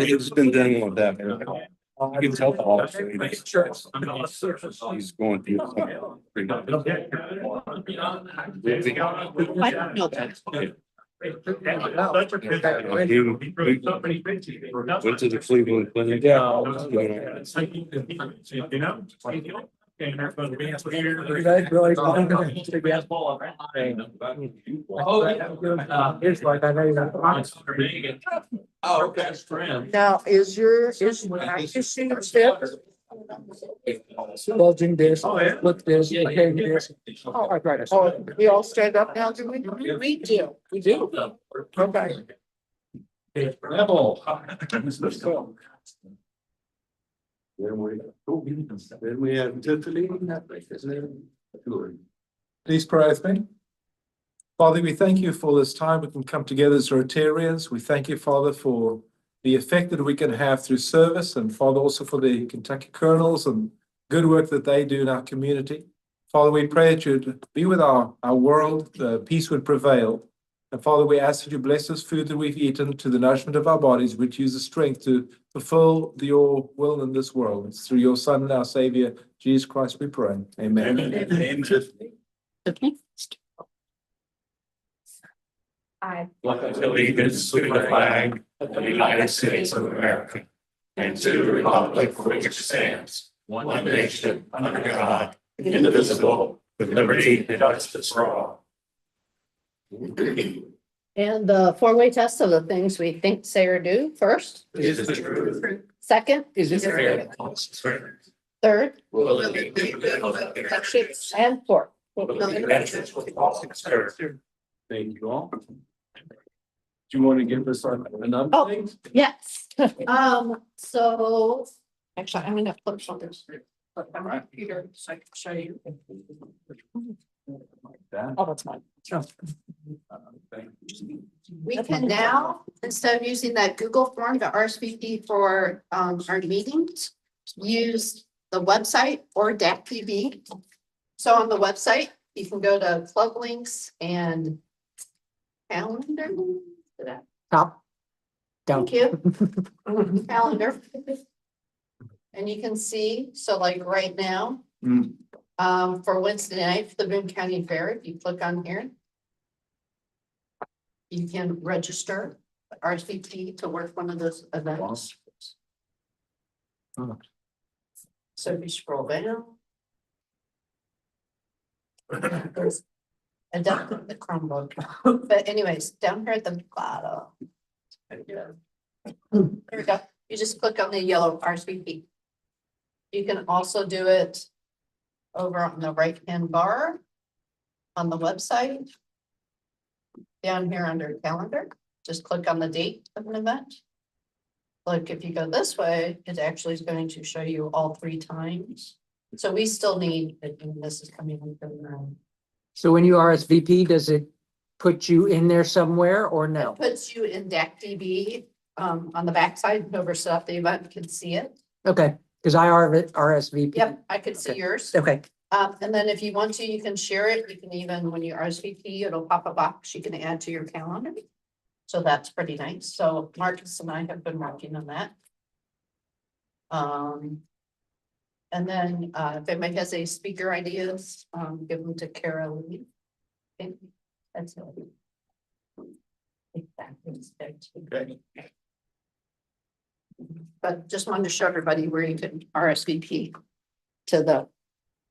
It's been done with that. You can tell Paul. He's going through. I don't know that. Went to the Cleveland Clinic. Now, is bulging disc, with this, decaying disc? Oh, arthritis. Oh, we all stand up now, do we? We do. We do. Okay. Then we have Tiffany. Please pray with me. Father, we thank you for this time we can come together as Rotarians. We thank you, Father, for the effect that we can have through service, and Father, also for the Kentucky Colonels and good work that they do in our community. Father, we pray that you'd be with our world, peace would prevail. And Father, we ask that you bless this food that we've eaten to the nourishment of our bodies, which use the strength to fulfill your will in this world. It's through your Son and our Savior, Jesus Christ, we pray. Amen. Amen. Okay. I pledge allegiance to the flag of the United States of America and to the republic for which it stands, one nation, under God, indivisible, with liberty and justice for all. And the four-way test of the things we think, say, or do first. Is the truth. Second. Is it fair? Third. Will it be And fourth. Thank you all. Do you want to give us another Oh. thing? Yes. So actually, I'm gonna flip something. But I'm right here, so I can show you. Oh, that's fine. We can now, instead of using that Google form to RSVP for our meetings, use the website or DAC TV. So on the website, you can go to club links and calendar. Top. Down. Thank you. Calendar. And you can see, so like right now, for Wednesday night for the Boone County Fair, if you click on here, you can register RSVP to work one of those events. So if you scroll down. And down the Chromebook, but anyways, down here at the bottom. There we go. You just click on the yellow RSVP. You can also do it over on the right-hand bar on the website. Down here under calendar, just click on the date of an event. Look, if you go this way, it actually is going to show you all 3 times. So we still need, and this is coming in from So when you RSVP, does it put you in there somewhere or no? It puts you in DAC DB on the backside, whoever set up the event can see it. Okay, because I RSVP. Yep, I could see Okay. yours. Okay, And then if you want to, you can share it. You can even, when you RSVP, it'll pop a box you can add to your calendar. So that's pretty nice. So Marcus and I have been working on that. And then if anybody has any speaker ideas, give them to Caroline. Okay, that's it. Okay. But just wanted to show everybody where you can RSVP to the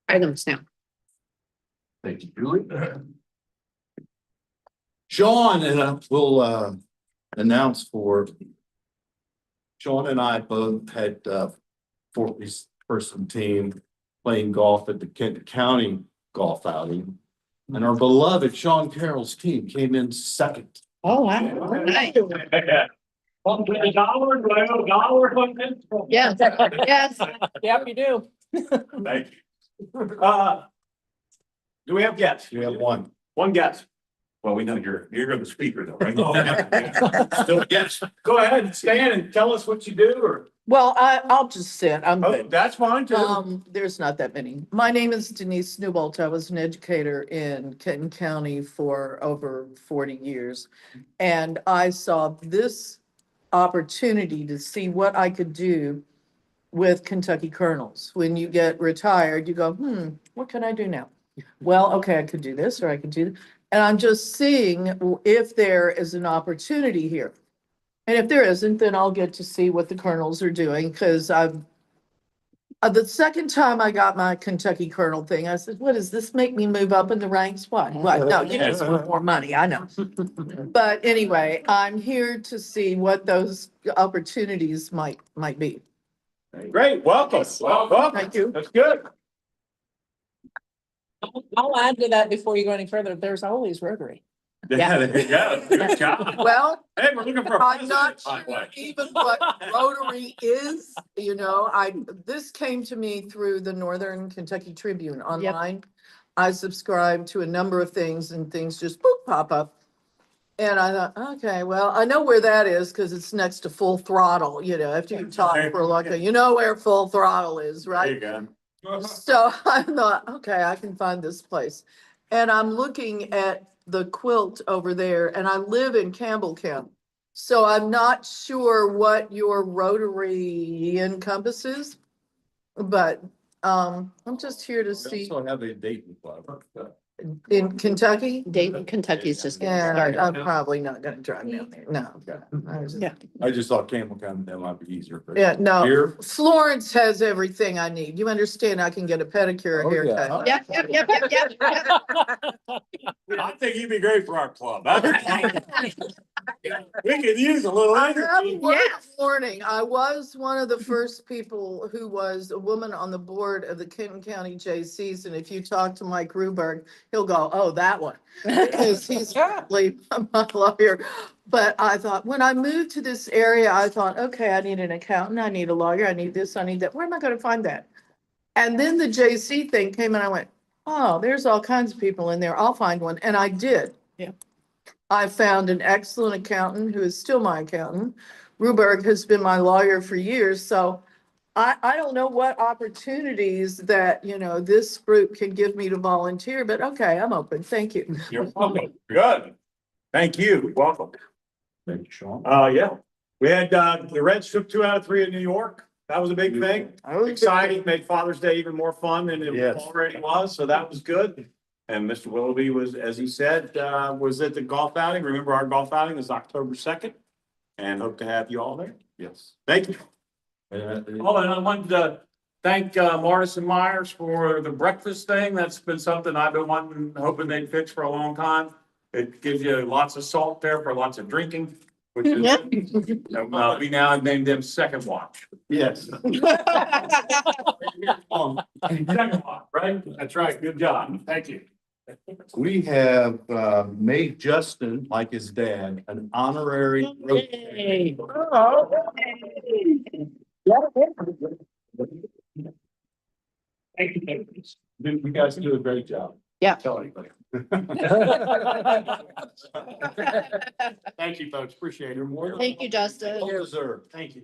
items now. Thank you, Julie. Sean and will announce for. Sean and I both had 40-person team playing golf at the Kent County golf outing. And our beloved Sean Carroll's team came in second. Oh, wow. Nice. Yes, yes. yep, you do. Thank you. Do we have guests? We have one. One guest. Well, we know you're the speaker though, right? Still, yes. Go ahead, stand and tell us what you do or Well, I'll just sit. I'm Oh, good. that's fine too. There's not that many. My name is Denise Newbolt. I was an educator in Kenton County for over 40 years. And I saw this opportunity to see what I could do with Kentucky Colonels. When you get retired, you go, what can I do now? Well, okay, I could do this or I could do that. And I'm just seeing if there is an opportunity here. And if there isn't, then I'll get to see what the Colonels are doing, because the second time I got my Kentucky Colonel thing, I said, what does this make me move up in the ranks? What? No, you just want more money, I know. But anyway, I'm here to see what those opportunities might be. Great, welcome. Welcome. Thank you. That's good. I'll add to that before you go any further. There's always Rotary. Yeah, there you go. Good job. Well, Hey, we're looking for a I'm not president, by the sure way. even what Rotary is, this came to me through the Northern Kentucky Tribune online. I subscribe to a number of things and things just boop, pop up. And I thought, okay, well, I know where that is because it's next to Full Throttle, after you talk for you know where Full Throttle is, There right? you go. So I thought, okay, I can find this place. And I'm looking at the quilt over there, and I live in Campbell County. So I'm not sure what your Rotary encompasses, but I'm just here to We see also have a Dayton club. in Kentucky. Dayton, Kentucky's just getting Yeah, started. I'm probably not gonna drive down there. No. I was- Yeah. I just thought Campbell County, that might be easier. but Yeah, no, Here, Florence has everything I need. You understand, I can get a pedicure, a Oh, yeah. haircut. Yep. I think you'd be great for our club. We could use a little I have a energy. word of warning. I was one of the first people who was a woman on the board of the Kenton County J.C.'s. And if you talk to Mike Ruberg, he'll go, oh, that one. Because he's really my lawyer. But I thought, when I moved to this area, I thought, okay, I need an accountant, I need a lawyer, I need this, I need that. Where am I going to find that? And then the J.C. thing came and I went, oh, there's all kinds of people in there. I'll find one. And I did. Yeah. I found an excellent accountant who is still my accountant. Ruberg has been my lawyer for years. So I don't know what opportunities that, this group can give me to volunteer, but okay, I'm open. Thank you. You're welcome. Good. Thank you. Welcome. Thank you, Sean. Yeah, we had, the Reds took 2 out of 3 in New York. That was a big thing. Exciting, made Father's Day even more fun than it Yes. already was, so that was good. And Mr. Willoughby was, as he said, was at the golf outing. Remember, our golf outing is October 2nd. And hope to have you all there. Yes. Thank you. Oh, and I wanted to thank Martis and Myers for the breakfast thing. That's been something I've been hoping they'd fix for a long time. It gives you lots of salt there for lots of drinking, which is, Yep. we now have named them Second Watch. Yes. Second Watch, right? That's right. Good job. Thank you. We have, made Justin, like his dad, an honorary. Yay. You guys do a great job. Yeah. Tell anybody. Thank you, folks. Appreciate it. Thank you, Justin. Well deserved. Thank you.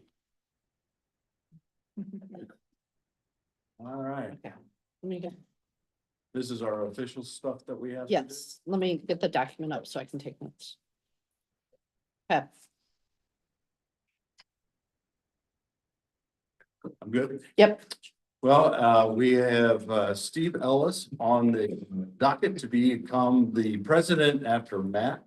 All right. Let me get- This is our official stuff that we have. to do? Yes, let me get the document up so I can take notes. Okay. I'm good. Yep. Well, we have, Steve Ellis on the docket to become the president after Matt.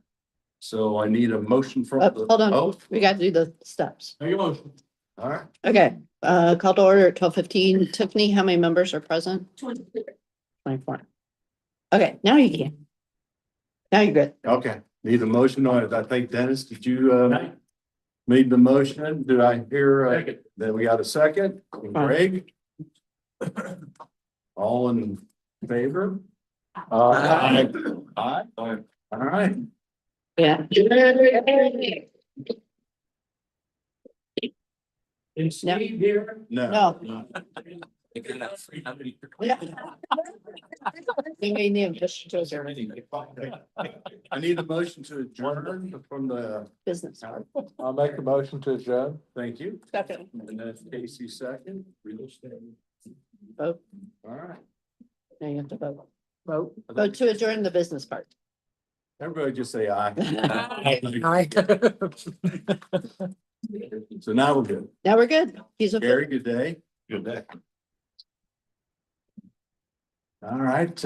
So I need a motion from. the- Hold on, Oh, we got to do the steps. Make a motion. all right. Okay, call to order at 12:15. Tiffany, how many members are present? 24. Okay, now you can. Now you're good. Okay, need a motion on it. I think Dennis, did you, made the motion? Did I hear, Second. that we got a second? Greg? All in favor? Aye. Aye. All right. Yeah. Is Steve here? No. No. You may need just to I need a motion to adjourn from the, business. I'll make a motion to adjourn. thank you. Second. And that's Casey second. Vote. All right. Now you have to vote. Vote to adjourn the business part. Everybody just say aye. Aye. So now we're good. Now we're good. He's a. Gary, good day. Good day. All right,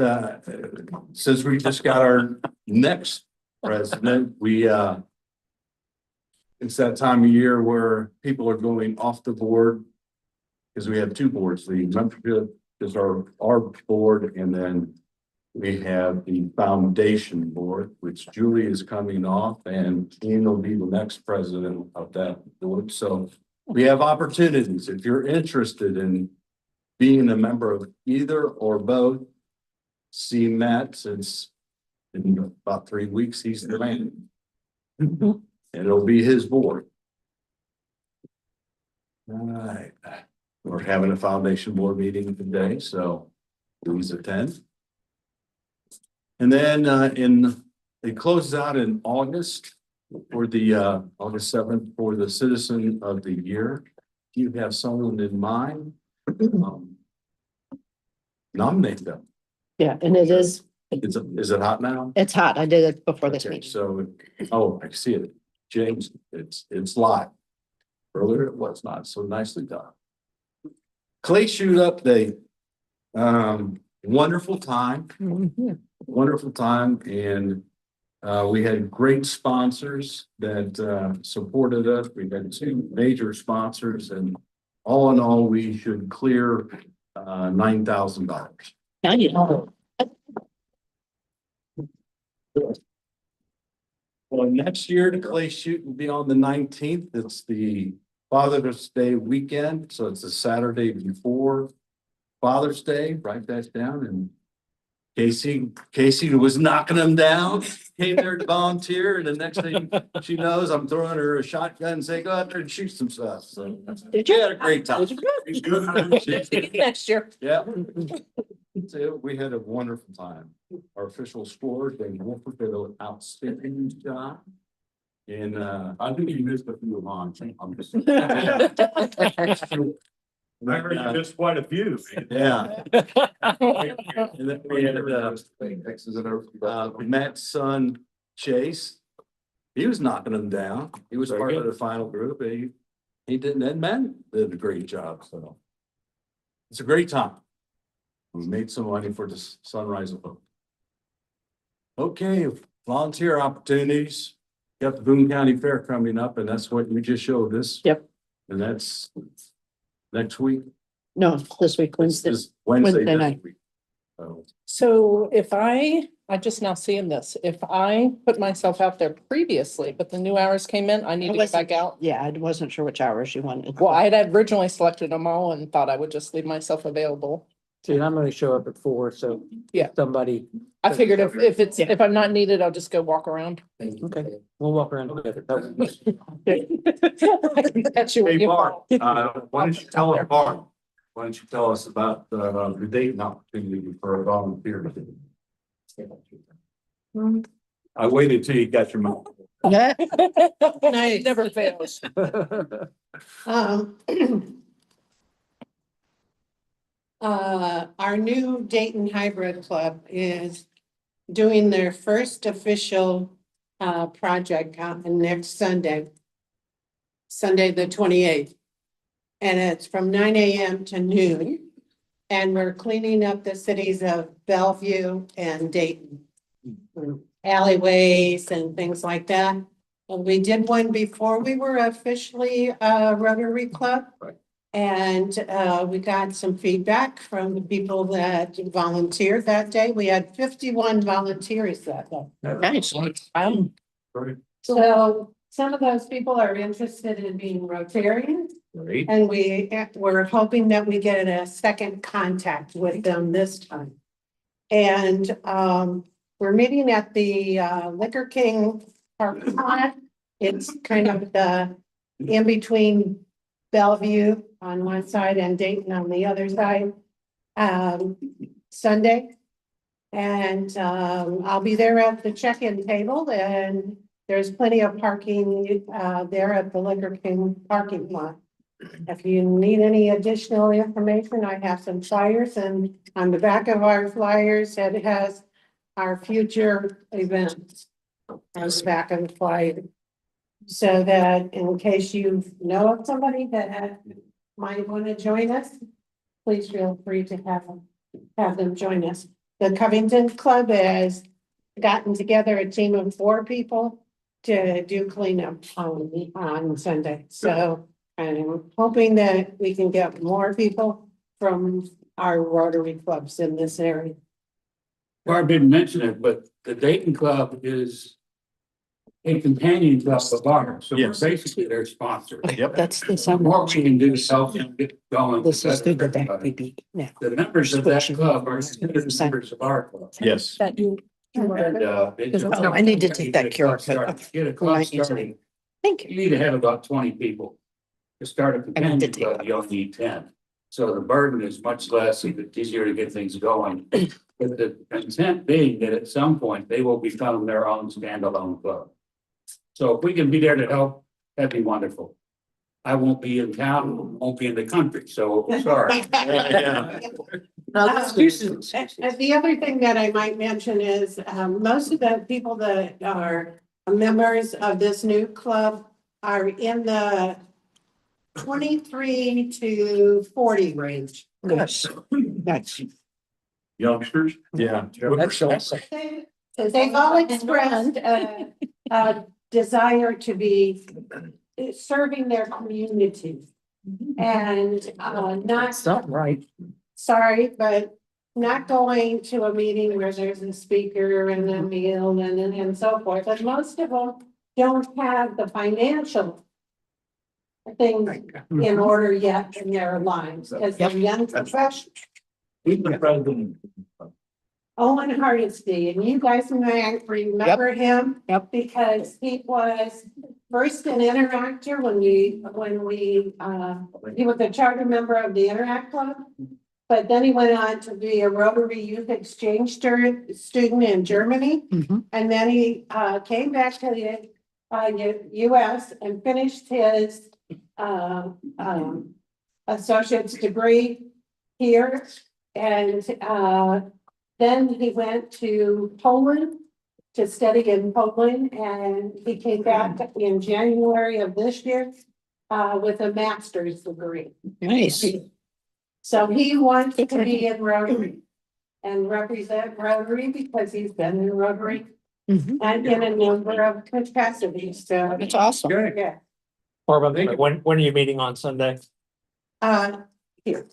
since we just got our next president, it's that time of year where people are going off the board. Because we have two boards, the membership is our board, and then we have the foundation board, which Julie is coming off, and Ian will be the next president of that board. So we have opportunities. If you're interested in being a member of either or both, see Matt, since in about 3 weeks, he's the man. And it'll be his board. All right, we're having a foundation board meeting today, so please attend. And then it closes out in August for the August 7th for the Citizen of the Year. If you have someone in mind, nominate them. Yeah, and it is, Is it hot now? it's hot. I did it before this Okay, meeting. so, oh, I see it. James, it's live. Earlier it was not, so nicely done. Clay shoot update. Wonderful time, wonderful time, and we had great sponsors that supported us. We had 2 major sponsors, and all in all, we should clear $9,000. Now you know. Well, next year, the clay shoot will be on the 19th. It's the Father's Day weekend, so it's a Saturday before Father's Day. Write that down. And Casey was knocking them down, came there to volunteer, and the next thing she knows, I'm throwing her a shotgun and saying, go out there and shoot some stuff. So Did she you? had a great time. Next year. Yeah. So we had a wonderful time. Our official scores, and Wolford did an outstanding job. And I think you missed a few of mine. I'm just. I heard you missed quite a few. Yeah. And then we had Matt's son Chase. He was knocking them down. He was part of the final group. He didn't, and Matt did a great job, so. It's a great time. We made some money for the Sunrise of Hope. Okay, volunteer opportunities. Got the Boone County Fair coming up, and that's what you just showed us. Yep. And that's next week. No, this week, Wednesday. This is Wednesday Wednesday this night. week. So, So if I just now seeing this, if I put myself out there previously, but the new hours came in, I need to get back out. Yeah, I wasn't sure which hours you wanted. Well, I had originally selected them all and thought I would just leave myself available. See, I'm gonna show up at 4, so. Yeah. Somebody, I figured if Yeah. I'm not needed, I'll just go walk around. okay, we'll walk around together. That's you. Hey, you- Mark, why don't you tell us, Mark, why don't you tell us about the dating opportunity for a volunteer? I waited till you got your mouth. Nice. Never fails. Um, our new Dayton Hybrid Club is doing their first official project on next Sunday. Sunday, the 28th. And it's from 9 a.m. to noon. And we're cleaning up the cities of Bellevue and Dayton. Alleyways and things like that. And we did one before we were officially a Rotary Club. Right. And we got some feedback from the people that volunteered that day. We had 51 volunteers that day. Nice. Right. So some of those people are interested in being Rotarians. Great. And we're hoping that we get a second contact with them this time. And we're meeting at the Liquor King parking lot. It's kind of in between Bellevue on one side and Dayton on the other side, Sunday. And, I'll be there at the check-in table and there's plenty of parking, there at the Liquor King parking lot. If you need any additional information, I have some flyers, and on the back of our flyers, it has our future events on the back of the flyer. So that in case you know of somebody that might want to join us, please feel free to have them join us. The Covington Club has gotten together a team of 4 people to do cleanup on Sunday. So I'm hoping that we can get more people from our Rotary clubs in this area. Barb didn't mention it, but the Dayton Club is a companion club of ours, so we're Yes. basically their sponsor. Yep. That's the The summer. more we can do to help them get going. This is through the back, everybody. BB. Yeah. The members of that club are considered members of our club. Yes. That you. And, it just- No, I need to take that QR code Start- off. Get a We're club not using started. Thank you. You need to have about 20 people. To start a companion take club, that you only need 10. So the burden is much less, it's easier to get things going. But the intent being that at some point, they will become their own standalone club. So if we can be there to help, that'd be wonderful. I won't be in town, won't be in the country, so sorry. Yeah. No, excuses. And the other thing that I might mention is, most of the people that are members of this new club are in the 23 to 40 range. Yes. That's. Youngsters? Yeah. That's awesome. They've all expressed a desire to be serving their community. And not, Something right. sorry, but not going to a meeting where there's a speaker and a meal and so forth. But most of them don't have the financial things in order yet in their lives, because they're young professionals. Even president. Owen Hardesty, and you guys might remember him. Yep. Because he was first an interactor when he was a charter member of the Interact Club. But then he went on to be a Rotary Youth Exchange student in Germany. Mhm. And then he came back to the US and finished his associate's degree here. And then he went to Poland to study in Poland, and he came back in January of this year with a master's degree. Nice. So he wants to be in Rotary and represent Rotary because he's been in Rotary Mhm. and in a number of capacities, so, That's awesome. yeah. Barb, when are you meeting on Sunday? Here.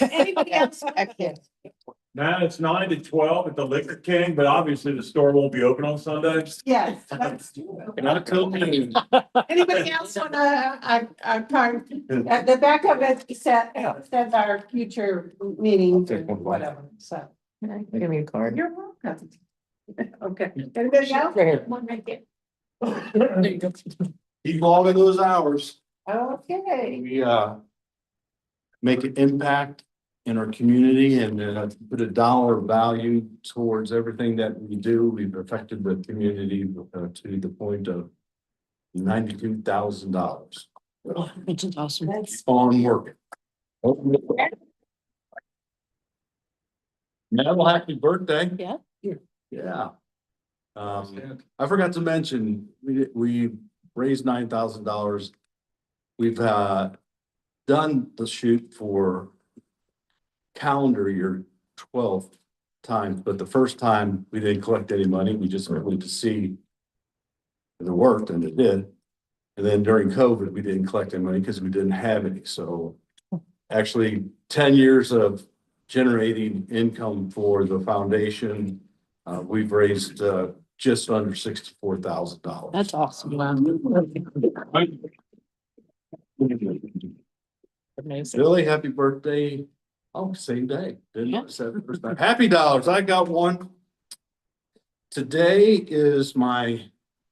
Anybody else? Now it's 9 to 12 at the Liquor King, but obviously the store won't be open on Sunday. Yes, that's true. Not till noon. Anybody else want a card? At the back of it says our future meetings or whatever, so. Give me a card. You're welcome. Okay, anybody else? One right there. Keep logging those hours. Okay. We make an impact in our community and put a dollar value towards everything that we do. We've affected the community to the point of $92,000. Which is awesome. That's On working. Neville, happy birthday. Yeah. Yeah. I forgot to mention, we raised $9,000. We've done the shoot for calendar year 12 times, but the first time we didn't collect any money. We just wanted to see if it worked, and it did. And then during COVID, we didn't collect any money because we didn't have any. So actually 10 years of generating income for the foundation. We've raised just under $64,000. That's awesome. Wow. Amazing. Billy, happy birthday. Oh, same day. Didn't notice that first time. Happy dollars. I got one. Today is my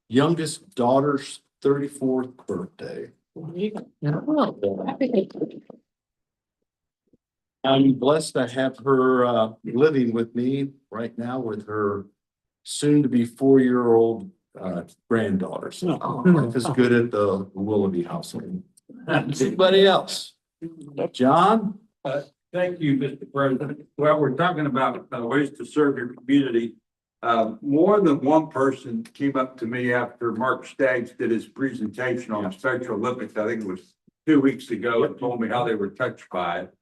youngest daughter's 34th birthday. I'm blessed to have her living with me right now with her soon-to-be 4-year-old granddaughter. So life is good at the Willoughby household. Anybody else? John? Thank you, Mr. President. Well, we're talking about ways to serve your community. More than one person came up to me after Mark Staggs did his presentation on the Special Olympics. I think it was 2 weeks ago, and told me how they were touched by it.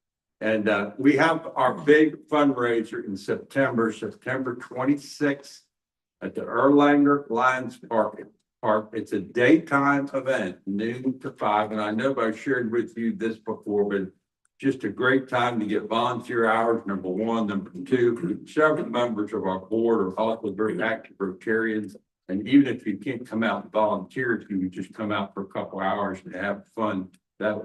And we have our big fundraiser in September 26th at the Erlanger Lions Park. It's a daytime event, noon to 5. And I know I shared with you this before, but just a great time to get volunteer hours, number one. Number two, several members of our board are also very active Rotarians. And even if you can't come out and volunteer, if you would just come out for a couple hours and have fun, that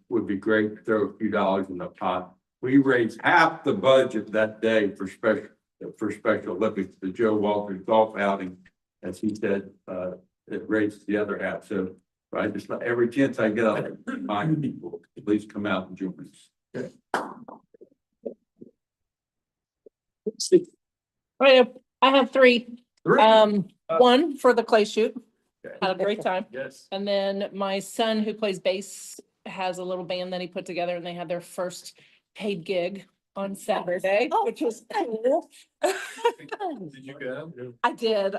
would be great to throw a few dollars in the pot. We raised half the budget that day for Special Olympics, the Joe Walters golf outing, as he said, it raised the other half. So I just, every chance I get, I'll remind people, please come out and join us. I have three. One for the clay shoot. Had a great time. Yes. And then my son who plays bass has a little band that he put together and they had their first paid gig on Saturday, which was cool. Did you go? I did.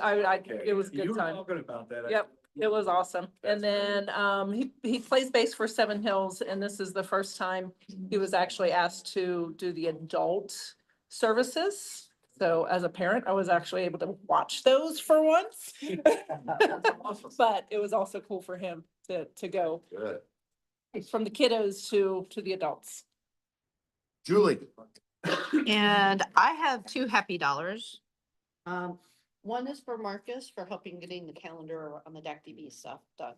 It was a You good were time. talking about that. Yep, it was awesome. And then he plays bass for Seven Hills, and this is the first time he was actually asked to do the adult services. So as a parent, I was actually able to watch those for once. But it was also cool for him to go Good. from the kiddos to the adults. Julie? And I have two happy dollars. One is for Marcus for helping getting the calendar on the DAC-DB stuff done.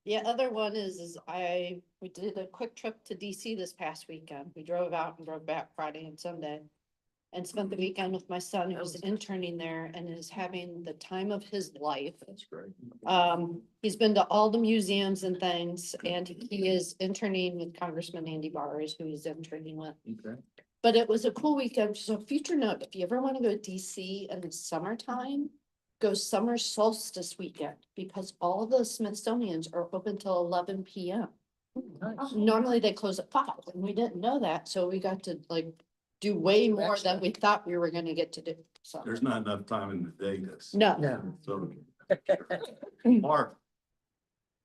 The other one is we did a quick trip to DC this past weekend. We drove out and drove back Friday and Sunday. And spent the weekend with my son who's interning there and is having the time of his life. That's great. He's been to all the museums and things, and he is interning with Congressman Andy Bars, who he's interning with. Okay. But it was a cool weekend. So future note, if you ever want to go to DC in the summertime, go summer solstice weekend because all the Smithsonian's are open till 11 p.m. Normally they close at 5 and we didn't know that. So we got to do way more than we thought we were gonna get to do. So, There's not enough time in the day to. no, So. Mark?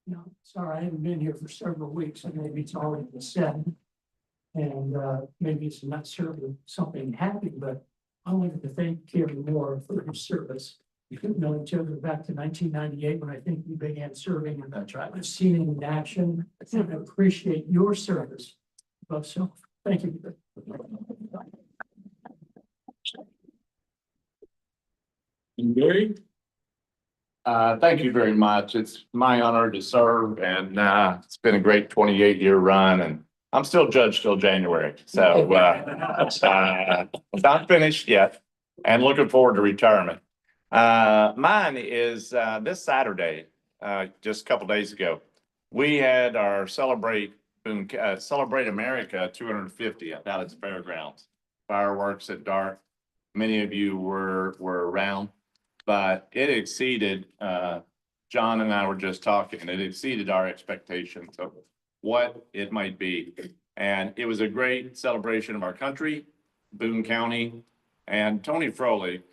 No, sorry, I haven't been here for several weeks, and maybe it's already been said. And maybe it's not serving something happy, but I wanted to thank Kevin Moore for his service. We didn't know each other back to 1998 when I think we began serving. And that's right. I've seen it in action, and I appreciate your service. So, thank you. Gary? Thank you very much. It's my honor to serve and it's been a great 28-year run and I'm still judged till January. So not finished yet and looking forward to retirement. Mine is this Saturday, just a couple days ago, we had our Celebrate America 250 out at the fairgrounds. Fireworks at dark. Many of you were around. But it exceeded, John and I were just talking, it exceeded our expectations of what it might be. And it was a great celebration of our country, Boone County, and Tony Froley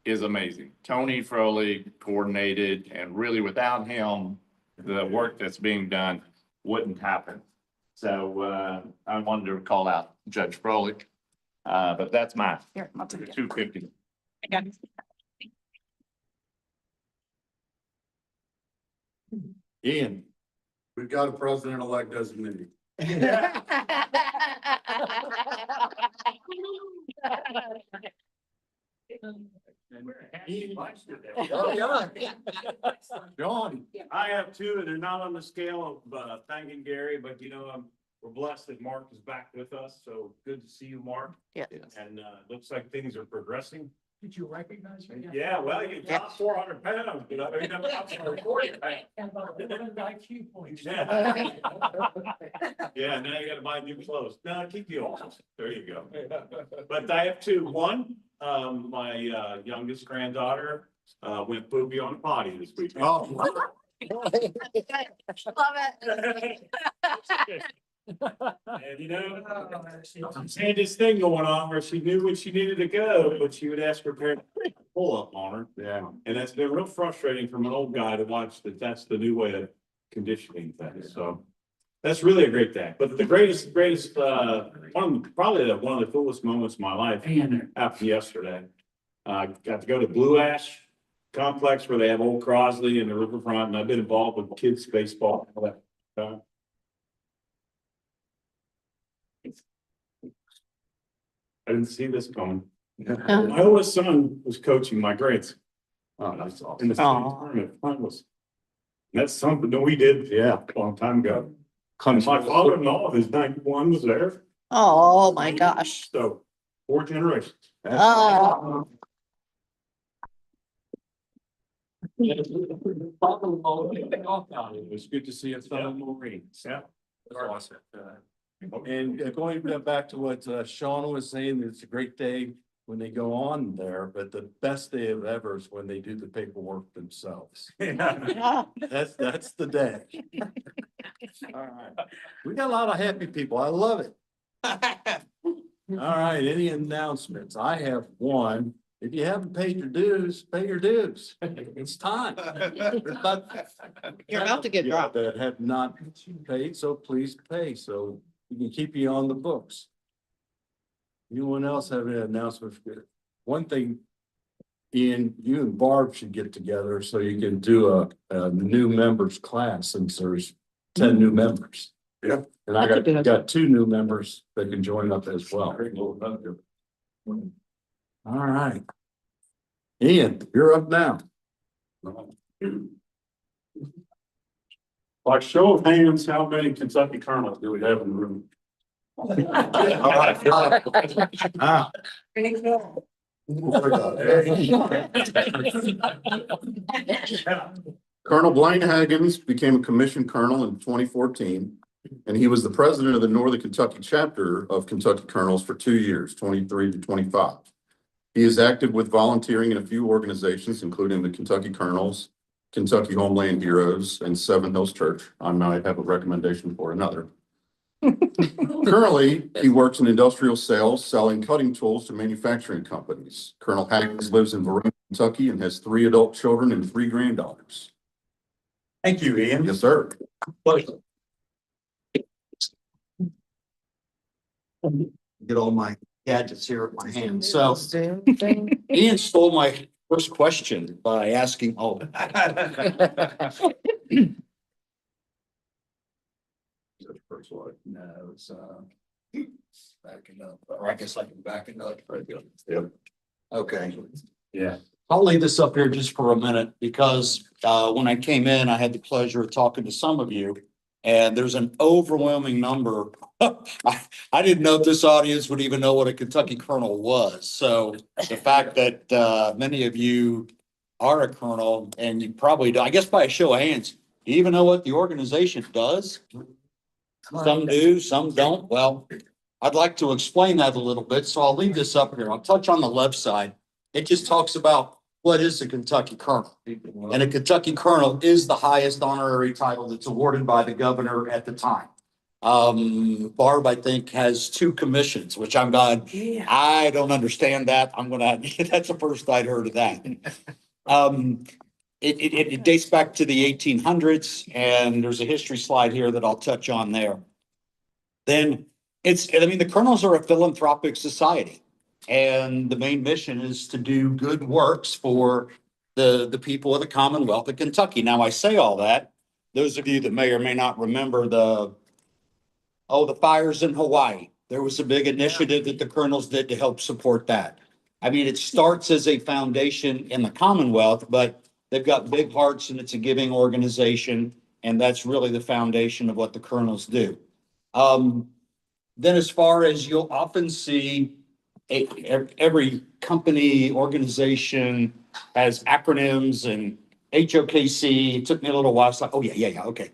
is amazing. Tony Froley coordinated, and really without him, the work that's being done wouldn't happen. So I wanted to call out Judge Froley, but that's mine. Here, I'll take it. 250. I got it. Ian? We've got a president-elect designee. Oh, yeah. John? I have two, and they're not on the scale of thanking Gary, but we're blessed that Mark is back with us. So good to see you, Mark. Yeah. And looks like things are progressing. Did you recognize me? Yeah, well, you got 400 pounds, you know, I'm sorry, 40 pounds. And about 100 IQ points. Yeah. Yeah, now you gotta buy new clothes. No, keep the old ones. There you go. But I have two. One, my youngest granddaughter went poopy on the potty this week. Oh. Love it. And you know, she had this thing going on where she knew when she needed to go, but she would ask her parents to pull up on her. Yeah. And that's been real frustrating from an old guy to watch that that's the new way of conditioning things. So that's really a great thing. But the greatest, probably one of the coolest moments of my life happened yesterday. Got to go to Blue Ash Complex where they have Old Crosley and the riverfront, and I've been involved with kids baseball. And all that. I didn't see this coming. My oldest son was coaching my grades. Oh, that's awesome. In the state tournament finals. That's something that we did, yeah, a long time ago. My father-in-law, his 91 was there. Oh, my gosh. So 4 generations. Oh. It was good to see a fellow Marines. Yeah. Awesome. And going back to what Sean was saying, it's a great day when they go on there, but the best day of ever is when they do the paperwork themselves. That's the day. All right. We got a lot of happy people. I love it. All right, any announcements? I have one. If you haven't paid your dues, pay your dues. It's time. You're about to get dropped. That have not paid, so please pay, so we can keep you on the books. Anyone else have any announcements? One thing, Ian, you and Barb should get together so you can do a new members class since there's 10 new members. Yeah. And I got 2 new members that can join up as well. All right. Ian, you're up now. By show of hands, how many Kentucky Colonels do we have in the room? All right. Ah. Colonel Blaine Hagin became a commissioned colonel in 2014, and he was the president of the Northern Kentucky chapter of Kentucky Colonels for 2 years, 23 to 25. He is active with volunteering in a few organizations, including the Kentucky Colonels, Kentucky Homeland Heroes, and Seven Hills Church. I might have a recommendation for another. Currently, he works in industrial sales, selling cutting tools to manufacturing companies. Colonel Hagin lives in Verona, Kentucky, and has 3 adult children and 3 granddaughters. Thank you, Ian. Yes, sir. Get all my gadgets here at my hand. So Zoom thing. Ian stole my first question by asking, oh. First one. No, it's backing up, or I guess I can back it up. Yep. Okay. Yeah. I'll leave this up here just for a minute because when I came in, I had the pleasure of talking to some of you. And there's an overwhelming number. I didn't know if this audience would even know what a Kentucky Colonel was. So the fact that many of you are a colonel and you probably don't, I guess by a show of hands, do you even know what the organization does? Some do, some don't. Well, I'd like to explain that a little bit. So I'll leave this up here. I'll touch on the left side. It just talks about what is a Kentucky Colonel? And a Kentucky Colonel is the highest honorary title that's awarded by the governor at the time. Barb, I think, has 2 commissions, which I'm glad. Yeah. I don't understand that. That's the first I'd heard of that. It dates back to the 1800s, and there's a history slide here that I'll touch on there. Then the colonels are a philanthropic society. And the main mission is to do good works for the people of the Commonwealth of Kentucky. Now, I say all that, those of you that may or may not remember the fires in Hawaii. There was a big initiative that the colonels did to help support that. I mean, it starts as a foundation in the Commonwealth, but they've got big hearts and it's a giving organization. And that's really the foundation of what the colonels do. Then as far as you'll often see every company, organization has acronyms and HOKC. It took me a little while. It's like, oh, yeah, okay.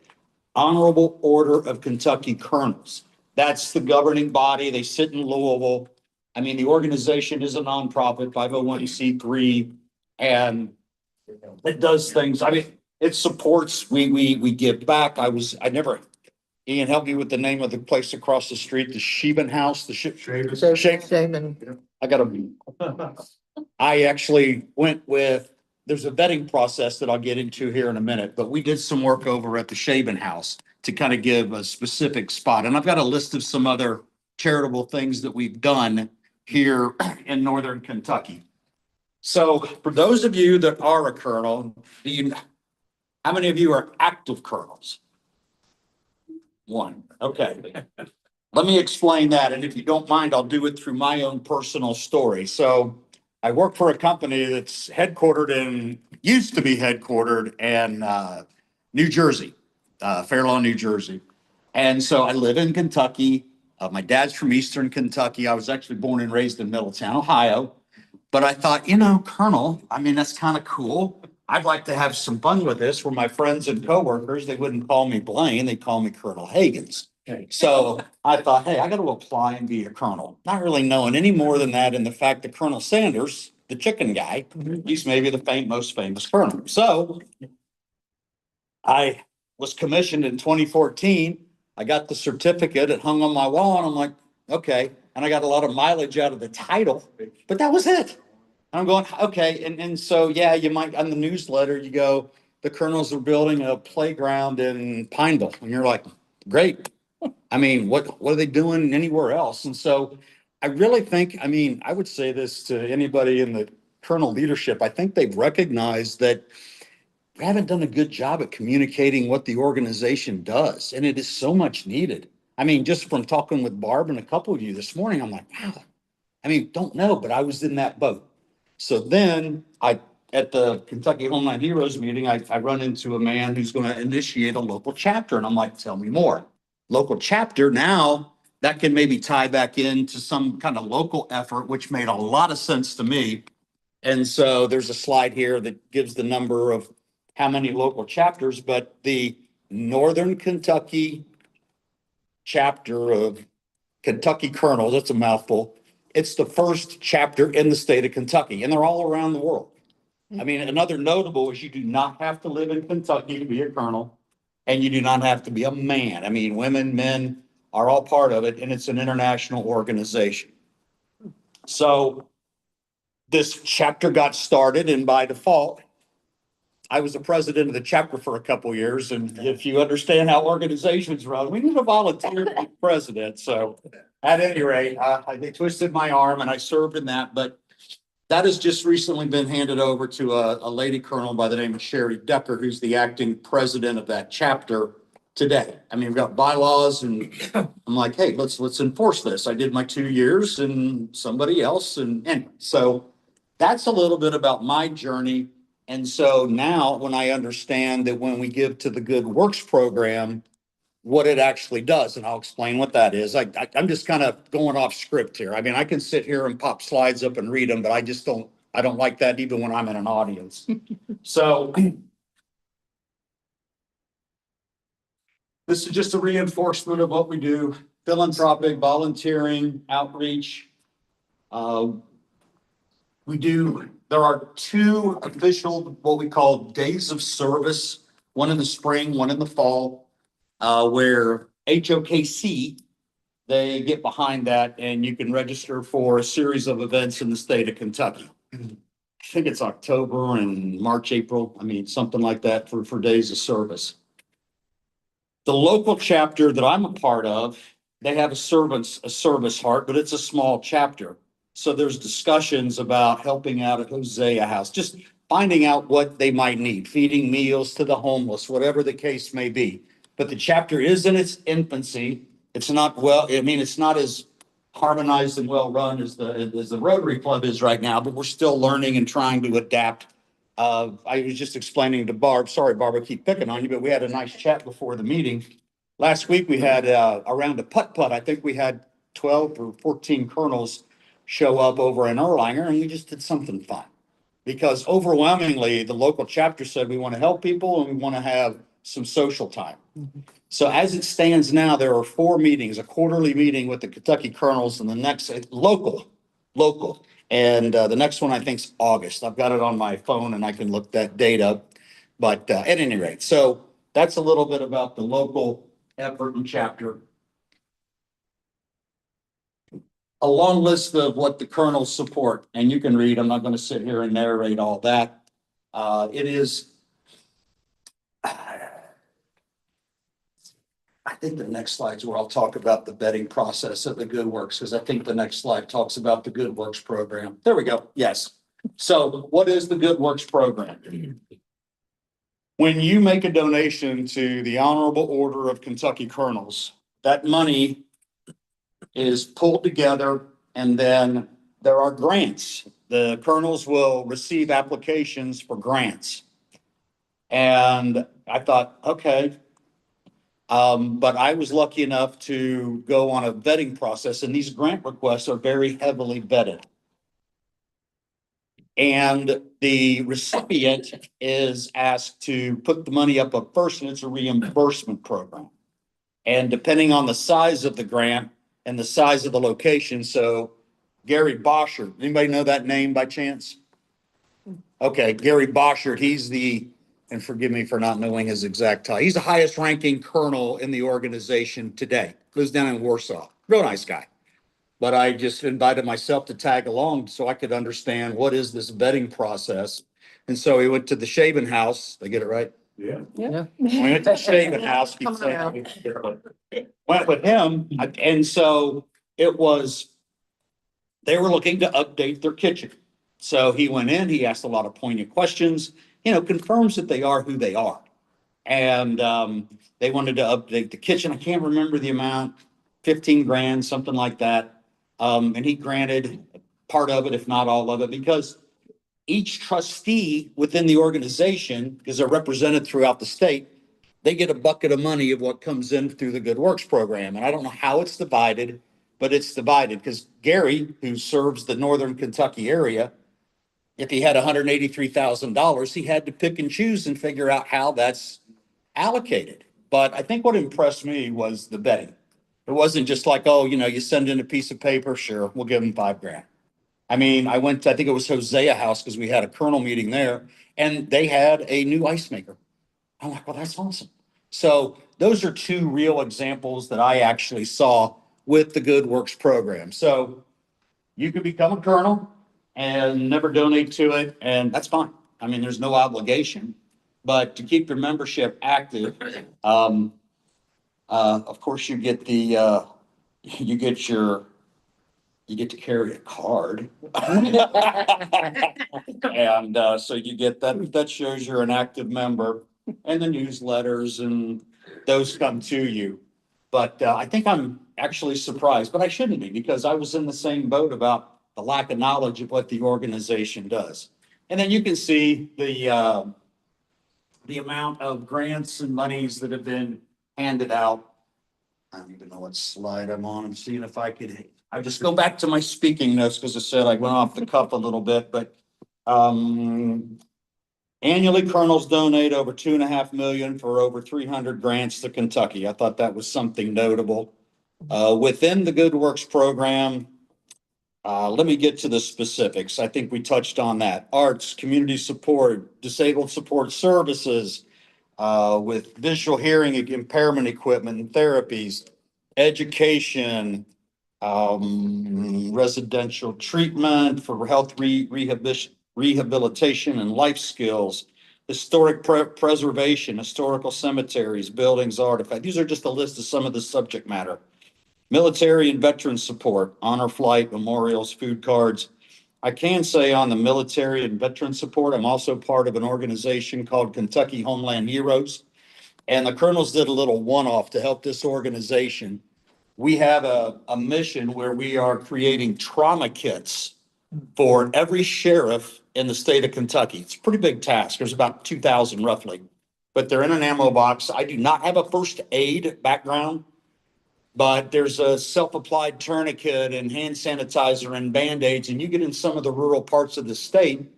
Honorable Order of Kentucky Colonels. That's the governing body. They sit in Louisville. I mean, the organization is a nonprofit, 501c3, and it does things. I mean, it supports, we give back. Ian, help me with the name of the place across the street, the Sheben House, the Shaman. I actually went with, there's a vetting process that I'll get into here in a minute, but we did some work over at the Shaben House to kind of give a specific spot. And I've got a list of some other charitable things that we've done here in Northern Kentucky. So for those of you that are a colonel, how many of you are active colonels? One. Okay. Let me explain that. And if you don't mind, I'll do it through my own personal story. So I work for a company that's used to be headquartered in New Jersey, Fair Lawn, New Jersey. And so I live in Kentucky. My dad's from Eastern Kentucky. I was actually born and raised in Middletown, Ohio. But I thought, Colonel, I mean, that's kind of cool. I'd like to have some fun with this. Where my friends and coworkers, they wouldn't call me Blaine, they call me Colonel Hagins. So I thought, hey, I got to apply and be a colonel. Not really knowing any more than that, and the fact that Colonel Sanders, the chicken guy, he's maybe the most famous colonel. So I was commissioned in 2014. I got the certificate, it hung on my wall, and I'm like, okay. And I got a lot of mileage out of the title, but that was it. And I'm going, okay. And so, yeah, you might, on the newsletter, you go, the colonels are building a playground in Pineville. And you're like, great. I mean, what are they doing anywhere else? And so I really think, I would say this to anybody in the colonel leadership. I think they've recognized that we haven't done a good job at communicating what the organization does. And it is so much needed. Just from talking with Barb and a couple of you this morning, I'm like, wow. Don't know, but I was in that boat. So then at the Kentucky Homeland Heroes meeting, I run into a man who's going to initiate a local chapter. And I'm like, tell me more. Local chapter, now that can maybe tie back into some kind of local effort, which made a lot of sense to me. And so there's a slide here that gives the number of how many local chapters, but the Northern Kentucky chapter of Kentucky Colonels, that's a mouthful. It's the first chapter in the state of Kentucky, and they're all around the world. Another notable is you do not have to live in Kentucky to be a colonel, and you do not have to be a man. Women, men are all part of it, and it's an international organization. So this chapter got started, and by default, I was the president of the chapter for a couple of years. And if you understand how organizations run, we need a volunteer to be president. So at any rate, they twisted my arm and I served in that. But that has just recently been handed over to a lady colonel by the name of Sherry Decker, who's the acting president of that chapter today. We've got bylaws, and I'm like, hey, let's enforce this. I did my 2 years and somebody else. And so that's a little bit about my journey. And so now when I understand that when we give to the Good Works program, what it actually does, and I'll explain what that is. I'm just kind of going off script here. I can sit here and pop slides up and read them, but I don't like that even when I'm in an audience. So this is just a reinforcement of what we do: philanthropic, volunteering, outreach. There are 2 official, what we call days of service, one in the spring, one in the fall, where HOKC, they get behind that, and you can register for a series of events in the state of Kentucky. I think it's October and March, April. Something like that for days of service. The local chapter that I'm a part of, they have a service heart, but it's a small chapter. So there's discussions about helping out at Hosea House, just finding out what they might need, feeding meals to the homeless, whatever the case may be. But the chapter is in its infancy. It's not it's not as harmonized and well run as the Rotary Club is right now, but we're still learning and trying to adapt. I was just explaining to Barb, sorry, Barb, I keep picking on you, but we had a nice chat before the meeting. Last week we had around a putt-putt. I think we had 12 or 14 colonels show up over in Erlanger, and we just did something fun. Because overwhelmingly, the local chapter said we want to help people and we want to have some social time. So as it stands now, there are 4 meetings, a quarterly meeting with the Kentucky Colonels, and the next local. And the next one I think is August. I've got it on my phone and I can look that date up. But at any rate, so that's a little bit about the local effort and chapter. A long list of what the colonels support, and you can read. I'm not going to sit here and narrate all that. It is. I think the next slide's where I'll talk about the vetting process of the Good Works, because I think the next slide talks about the Good Works program. There we go. Yes. So what is the Good Works program? When you make a donation to the Honorable Order of Kentucky Colonels, that money is pulled together, and then there are grants. The colonels will receive applications for grants. And I thought, okay. But I was lucky enough to go on a vetting process, and these grant requests are very heavily vetted. And the recipient is asked to put the money up first, and it's a reimbursement program. And depending on the size of the grant and the size of the location, so Gary Boschert, anybody know that name by chance? Okay, Gary Boschert, he's the, and forgive me for not knowing his exact title, he's the highest ranking colonel in the organization today, lives down in Warsaw, real nice guy. But I just invited myself to tag along so I could understand what is this vetting process. And so we went to the Shaven House, did I get it right? Yeah. Yeah. We went to the Shaven House. Come around. Went with him, and so it was, they were looking to update their kitchen. So he went in, he asked a lot of poignant questions, confirms that they are who they are. And they wanted to update the kitchen. I can't remember the amount, 15 grand, something like that. And he granted part of it, if not all of it, because each trustee within the organization, because they're represented throughout the state, they get a bucket of money of what comes in through the Good Works program. And I don't know how it's divided, but it's divided because Gary, who serves the Northern Kentucky area, if he had $183,000, he had to pick and choose and figure out how that's allocated. But I think what impressed me was the vetting. It wasn't just like, oh, you send in a piece of paper, sure, we'll give him $5 grand. I mean, I went to, I think it was Hosea House because we had a colonel meeting there, and they had a new ice maker. I'm like, well, that's awesome. So those are 2 real examples that I actually saw with the Good Works program. So you could become a colonel and never donate to it, and that's fine. I mean, there's no obligation, but to keep your membership active, of course, you get the, you get to carry a card. And so you get that shows you're an active member, and the newsletters and those come to you. But I think I'm actually surprised, but I shouldn't be, because I was in the same boat about the lack of knowledge of what the organization does. And then you can see the amount of grants and monies that have been handed out. I don't even know what slide I'm on. I'm seeing if I just go back to my speaking notes, because I said I went off the cuff a little bit, but annually colonels donate over 2.5 million for over 300 grants to Kentucky. I thought that was something notable. Within the Good Works program, let me get to the specifics. I think we touched on that. Arts, community support, disabled support services, with visual hearing impairment equipment and therapies, education, residential treatment for health rehabilitation and life skills, historic preservation, historical cemeteries, buildings, artifacts. These are just a list of some of the subject matter. Military and veteran support, honor flight, memorials, food cards. I can say on the military and veteran support, I'm also part of an organization called Kentucky Homeland Heroes. And the colonels did a little one-off to help this organization. We have a mission where we are creating trauma kits for every sheriff in the state of Kentucky. It's a pretty big task. There's about 2,000 roughly, but they're in an ammo box. I do not have a first aid background. but there's a self-applied tourniquet and hand sanitizer and Band-Aids, and you get in some of the rural parts of the state,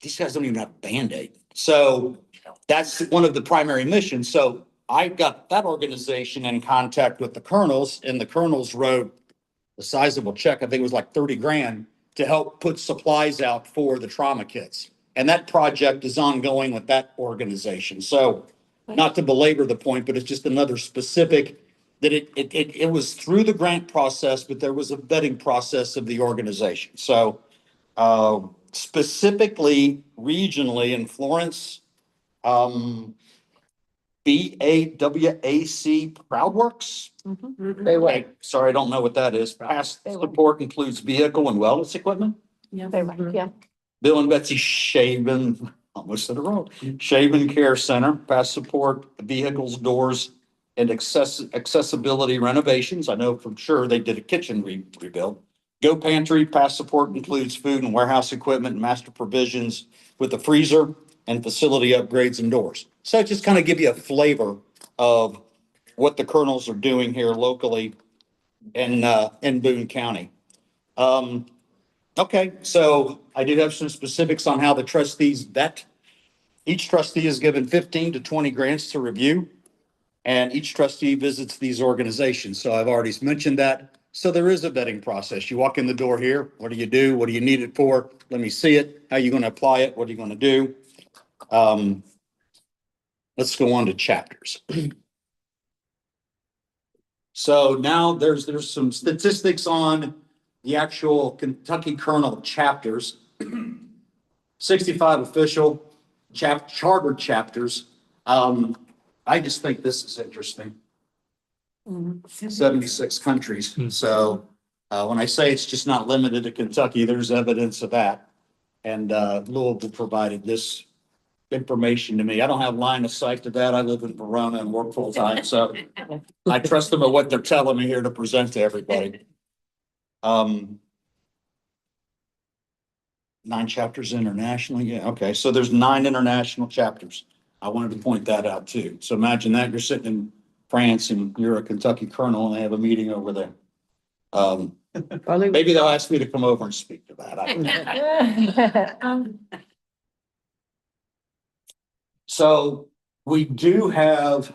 these guys don't even have a Band-Aid. So that's one of the primary missions. So I got that organization in contact with the colonels, and the colonels wrote a sizable check. I think it was like 30 grand to help put supplies out for the trauma kits. And that project is ongoing with that organization. So not to belabor the point, but it's just another specific that it was through the grant process, but there was a vetting process of the organization. So specifically regionally in Florence, BAWAC Proudworks. They were. Okay, sorry, I don't know what that is. Past support includes vehicle and wellness equipment. Yeah. Yeah. Bill and Betsy Shaven, almost said it wrong, Shaven Care Center, past support, vehicles, doors, and accessibility renovations. I know for sure they did a kitchen rebuild. Go Pantry, past support includes food and warehouse equipment, and master provisions with a freezer and facility upgrades and doors. So just kind of give you a flavor of what the colonels are doing here locally in Boone County. Okay, so I do have some specifics on how the trustees vet. Each trustee is given 15 to 20 grants to review, and each trustee visits these organizations. So I've already mentioned that. So there is a vetting process. You walk in the door here. What do you do? What do you need it for? Let me see it. How are you going to apply it? What are you going to do? Let's go on to chapters. So now there's some statistics on the actual Kentucky Colonel chapters. 65 official chartered chapters. I just think this is interesting. 76 countries. So when I say it's just not limited to Kentucky, there's evidence of that. And Louisville provided this information to me. I don't have line of sight to that. I live in Verona and work full time, so I trust them at what they're telling me here to present to everybody. 9 chapters internationally. Yeah, okay. So there's 9 international chapters. I wanted to point that out too. So imagine that you're sitting in France and you're a Kentucky colonel and they have a meeting over there. Maybe they'll ask me to come over and speak to that. I don't know. So we do have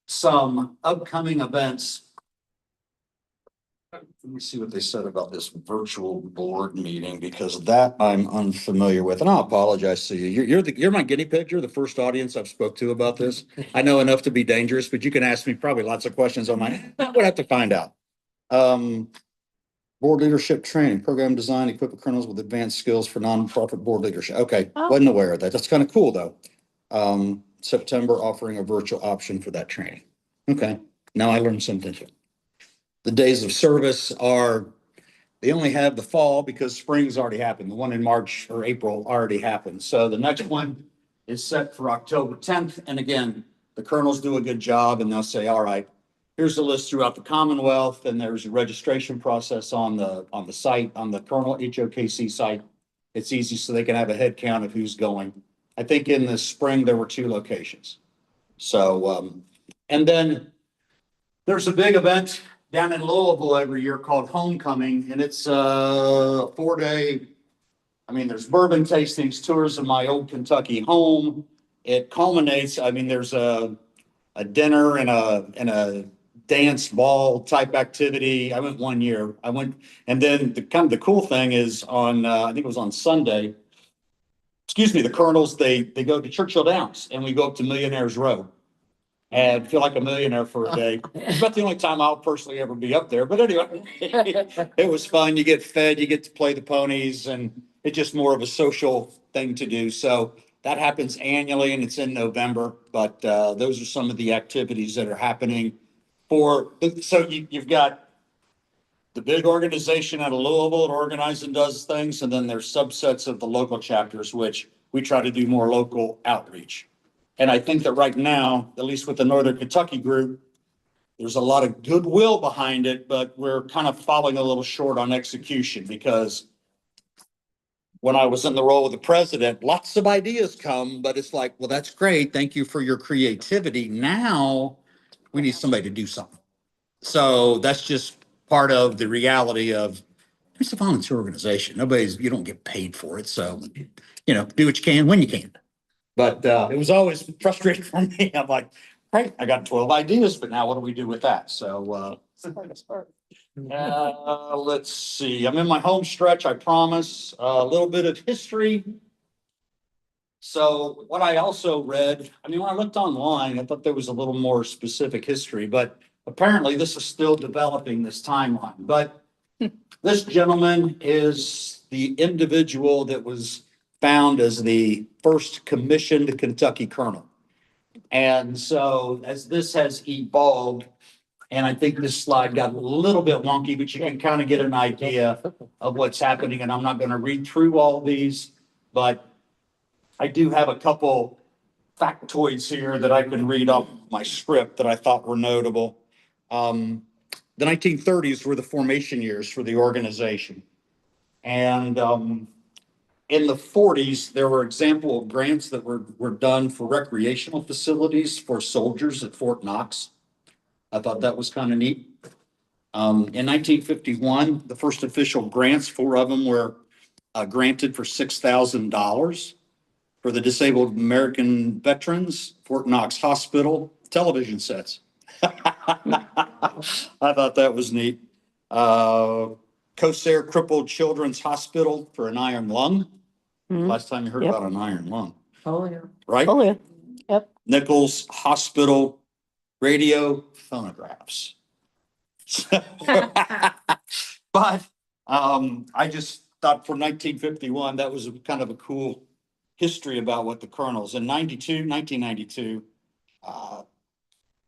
some upcoming events. Let me see what they said about this virtual board meeting, because that I'm unfamiliar with, and I apologize to you. You're my guinea pig. You're the first audience I've spoke to about this. I know enough to be dangerous, but you can ask me probably lots of questions on my, we'll have to find out. Board leadership training, program design, equip colonels with advanced skills for nonprofit board leadership. Okay, wasn't aware of that. That's kind of cool though. September offering a virtual option for that training. Okay, now I learned something. The days of service they only have the fall because spring's already happened. The one in March or April already happened. So the next one is set for October 10th. And again, the colonels do a good job and they'll say, all right, here's the list throughout the Commonwealth, and there's a registration process on the site, on the Colonel HOKC site. It's easy so they can have a head count of who's going. I think in the spring, there were 2 locations. So, and then there's a big event down in Louisville every year called Homecoming, and it's a 4-day, there's bourbon tastings, tours of my old Kentucky home. It culminates, there's a dinner and a dance ball type activity. I went 1 year. And then the cool thing is on, I think it was on Sunday, the colonels, they go to Churchill Downs and we go up to Millionaires Row and feel like a millionaire for a day. It's about the only time I'll personally ever be up there. But anyway, it was fun. You get fed, you get to play the ponies, and it's just more of a social thing to do. So that happens annually and it's in November. But those are some of the activities that are happening you've got the big organization out of Louisville that organizes and does things, and then there's subsets of the local chapters, which we try to do more local outreach. And I think that right now, at least with the Northern Kentucky group, there's a lot of goodwill behind it, but we're kind of falling a little short on execution, because when I was in the role of the president, lots of ideas come, but it's like, well, that's great. Thank you for your creativity. Now we need somebody to do something. So that's just part of the reality of it's a volunteer organization. You don't get paid for it. So, do what you can when you can. But it was always frustrating for me. I'm like, great, I got 12 ideas, but now what do we do with that? So let's see. I'm in my home stretch, I promise. A little bit of history. So what I also read, when I looked online, I thought there was a little more specific history, but apparently this is still developing this timeline. But this gentleman is the individual that was found as the first commissioned Kentucky colonel. And so as this has evolved, and I think this slide got a little bit wonky, but you can kind of get an idea of what's happening. And I'm not going to read through all these, but I do have a couple factoids here that I can read off my script that I thought were notable. The 1930s were the formation years for the organization. And in the 40s, there were example of grants that were done for recreational facilities for soldiers at Fort Knox. I thought that was kind of neat. In 1951, the first official grants, 4 of them were granted for $6,000 for the disabled American veterans, Fort Knox Hospital, television sets. I thought that was neat. Corsair Crippled Children's Hospital for an iron lung. Last time you heard about an iron lung, Oh, yeah. right? Oh, yeah. Yep. Nichols Hospital radio phonographs. But I just thought for 1951, that was kind of a cool history about what the colonels. In 1992,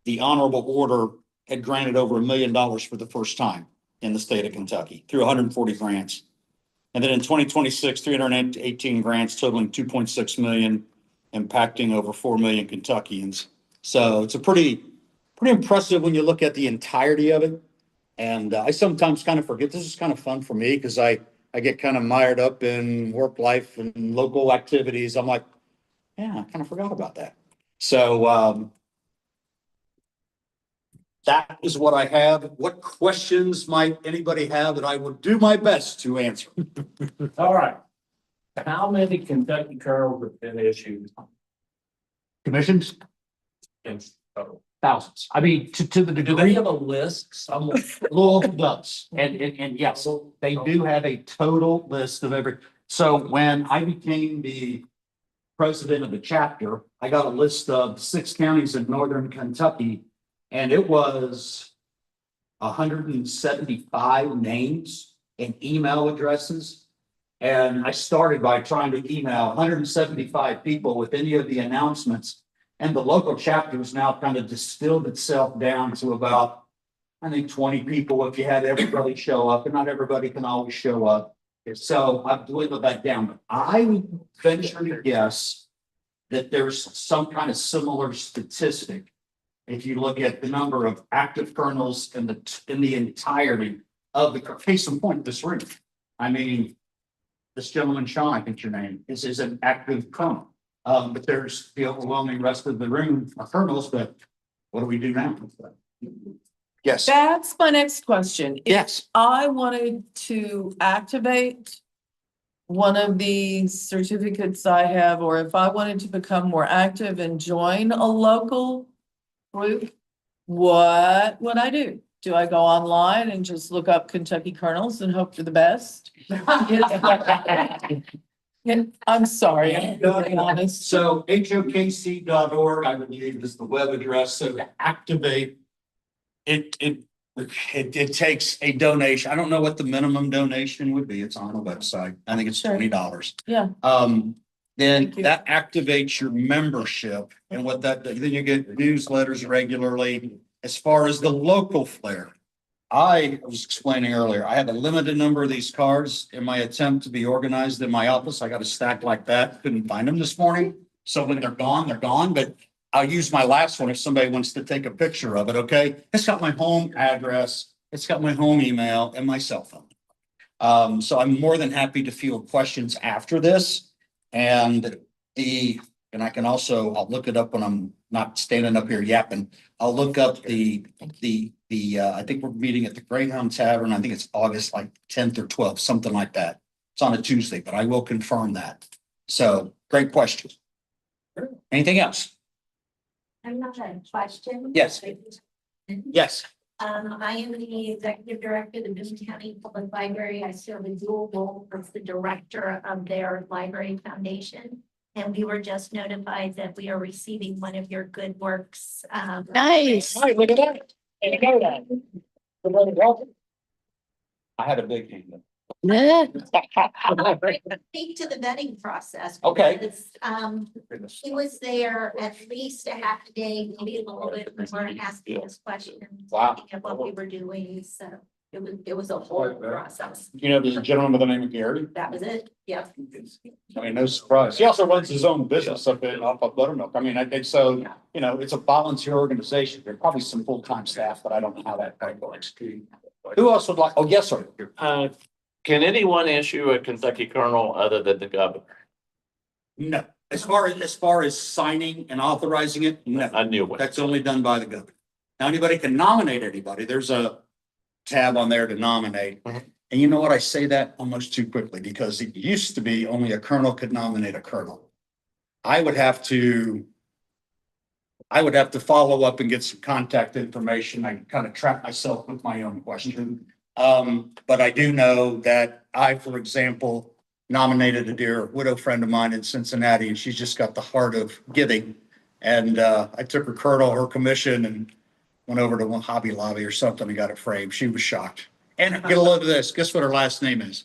the honorable order had granted over $1 million for the first time in the state of Kentucky through 140 grants. And then in 2026, 318 grants totaling 2.6 million, impacting over 4 million Kentuckians. So it's a pretty impressive when you look at the entirety of it. And I sometimes kind of forget, this is kind of fun for me because I get kind of mired up in work life and local activities. I'm like, yeah, I kind of forgot about that. So that is what I have. What questions might anybody have that I will do my best to answer? All right. How many Kentucky colonels have been issued Commissions? in total? Thousands. I mean, to the Do degree they of have a list somewhere? Louisville does. And yes, they do have a total list of every. So when I became the president of the chapter, I got a list of 6 counties in northern Kentucky, and it was 175 names and email addresses. And I started by trying to email 175 people with any of the announcements. And the local chapter has now kind of distilled itself down to about, I think, 20 people if you had everybody show up, and not everybody can always show up. So I've dwindled that down. But I would venture to guess that there's some kind of similar statistic. If you look at the number of active colonels in the entirety of the case in point, this room. I mean, this gentleman, Sean, I think your name is an active colonel. But there's the overwhelming rest of the room are colonels, but what do we do now? Yes, That's my next question. If yes. I wanted to activate one of these certificates I have, or if I wanted to become more active and join a local group, what would I do? Do I go online and just look up Kentucky Colonels and hope for the best? I'm sorry, I'm being honest. So HOKC.org, I believe, is the web address. So to activate it takes a donation. I don't know what the minimum donation would be. It's on the website. I think it's $20. Yeah. Then that activates your membership, and what that, then you get newsletters regularly. As far as the local flair, I was explaining earlier, I have a limited number of these cards in my attempt to be organized in my office. I got a stack like that. Couldn't find them this morning. So when they're gone, but I'll use my last one if somebody wants to take a picture of it, okay? It's got my home address, it's got my home email and my cell phone. So I'm more than happy to field questions after this. And I can also, I'll look it up when I'm not standing up here yapping. I'll look up the I think we're meeting at the Greyhound Tavern. I think it's August like 10th or 12th, something like that. It's on a Tuesday, but I will confirm that. So great question. Anything else? I'm not a question. Yes. Yes. I am the executive director of the Boone County Public Library. I serve a dual role as the director of their library foundation. And we were just notified that we are receiving one of your good works. Nice. All right, look at that. There you go. I had a big hand. Yeah. Speak to the vetting process. Okay. Because, he was there at least a half a day, maybe a little bit more, asking us questions. Wow. Looking at what we were doing, so it was a whole process. You know, there's a gentleman by the name of Gary. That was it, yep. I mean, no surprise. He also runs his own business up in off of Buttermilk. I mean, I think so, you know, it's a volunteer organization. There are probably some full-time staff, but I don't know how that quite works. Who else would like, oh, yes, sir. Can anyone issue a Kentucky kernel other than the governor? No, as far as signing and authorizing it, no. A new one. That's only done by the governor. Now, anybody can nominate anybody. There's a tab on there to nominate. Mhm. And you know what? I say that almost too quickly because it used to be only a colonel could nominate a colonel. I would have to follow up and get some contact information. I kind of trap myself with my own question. But I do know that I, for example, nominated a dear widow friend of mine in Cincinnati, and she's just got the heart of giving. And I took her colonel, her commission, and went over to one Hobby Lobby or something and got it framed. She was shocked. And get a load of this. Guess what her last name is?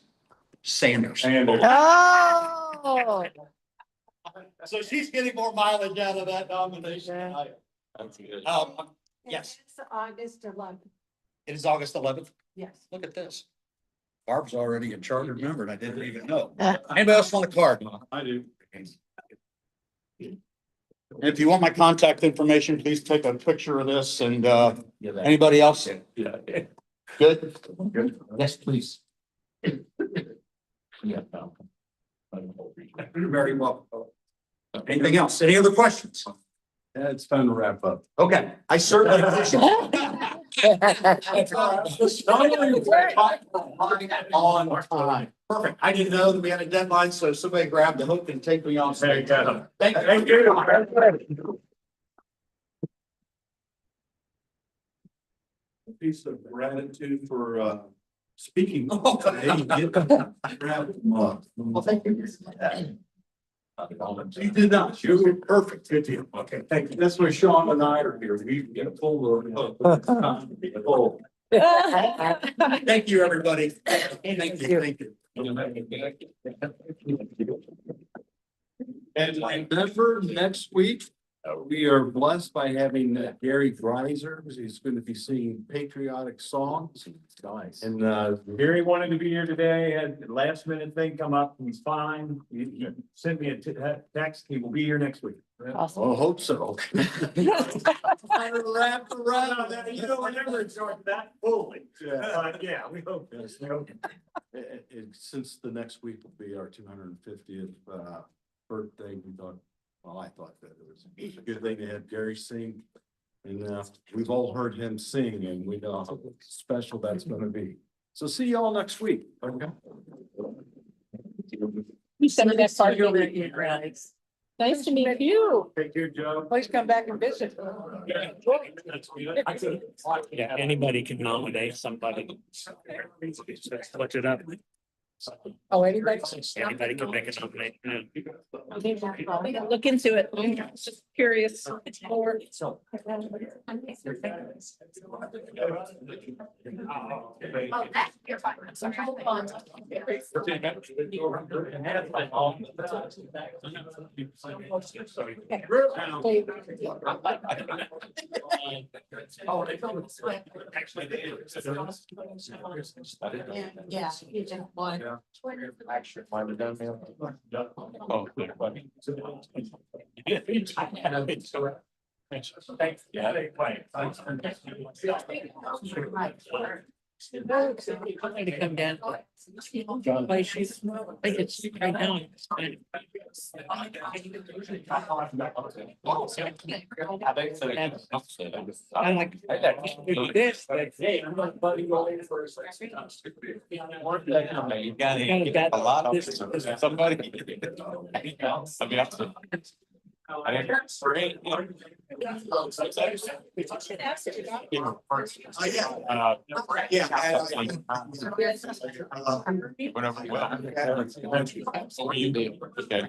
Sanders. Oh. So she's getting more mileage out of that nomination. than I That's good. am. Yes, It's August 11th, it is August 11th. yes. Look at this. Barb's already a chartered member and I didn't even know. Anybody else want a card? I do. And if you want my contact information, please take a picture of this and anybody else? Yeah. Good? Yes, please. Yeah. You're very welcome. Anything else? Any other questions? Yeah, it's time to wrap up. Okay, I certainly appreciate it. On time. Perfect. I didn't know that we had a deadline, so somebody grabbed the hook and take me off. There you go. Thank Thank you. you. Piece of gratitude for speaking. Oh, Well, thank you. You did not. You were Perfect. good deal. Okay, thank you. That's why Sean and I are here. We get a full load. Thank you, everybody. Thank you. Thank you. And remember, next week, we are blessed by having Gary Greiser. He's going to be singing patriotic songs. Nice. And Gary wanted to be here today, had a last minute thing come up, he's fine. He sent me a text, he will be here next week. Awesome. Well, hope so. Wrapped around that, you don't remember it short that fully. Yeah, we hope. Yes. Since the next week will be our 250th birthday, we thought, well, I thought that it was a good thing to have Gary sing. And we've all heard him sing and we know how special that's gonna be. So see y'all next week. Okay. You sent me that card over at your grants. Nice to meet you. Take care, Joe. Please come back and visit. Yeah, anybody can nominate somebody. Switch it up. Oh, anybody? Anybody can make a nomination. Look into it. I'm just curious. Or- Oh, that, you're fine. I'm sorry. Hold on. Yeah, you just want. Oh, good. Thanks. Yeah, they play. To come down. John, she's, I think it's right now. I'm like, this, that's it. I'm like, buddy, go in for a second. You got a lot of somebody. I mean, I didn't hear it's great. Whatever. Well, what you do? Okay.